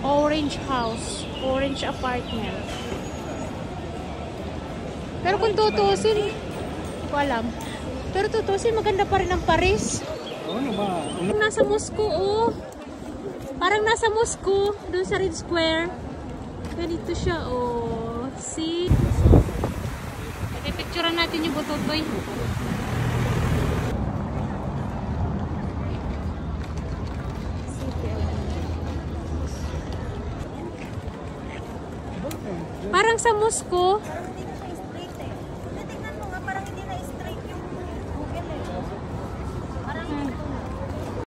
Orange house. Orange apartment. Pero kung tutusin, hindi ko alam. Pero tutusin, maganda pa rin ang Paris. Ano ba? Nasa Moscow, oh. Parang nasa Moscow, doon sa Red Square. Ganito siya, oh. See? Picturean natin yung butotoy. Parang sa Moscow.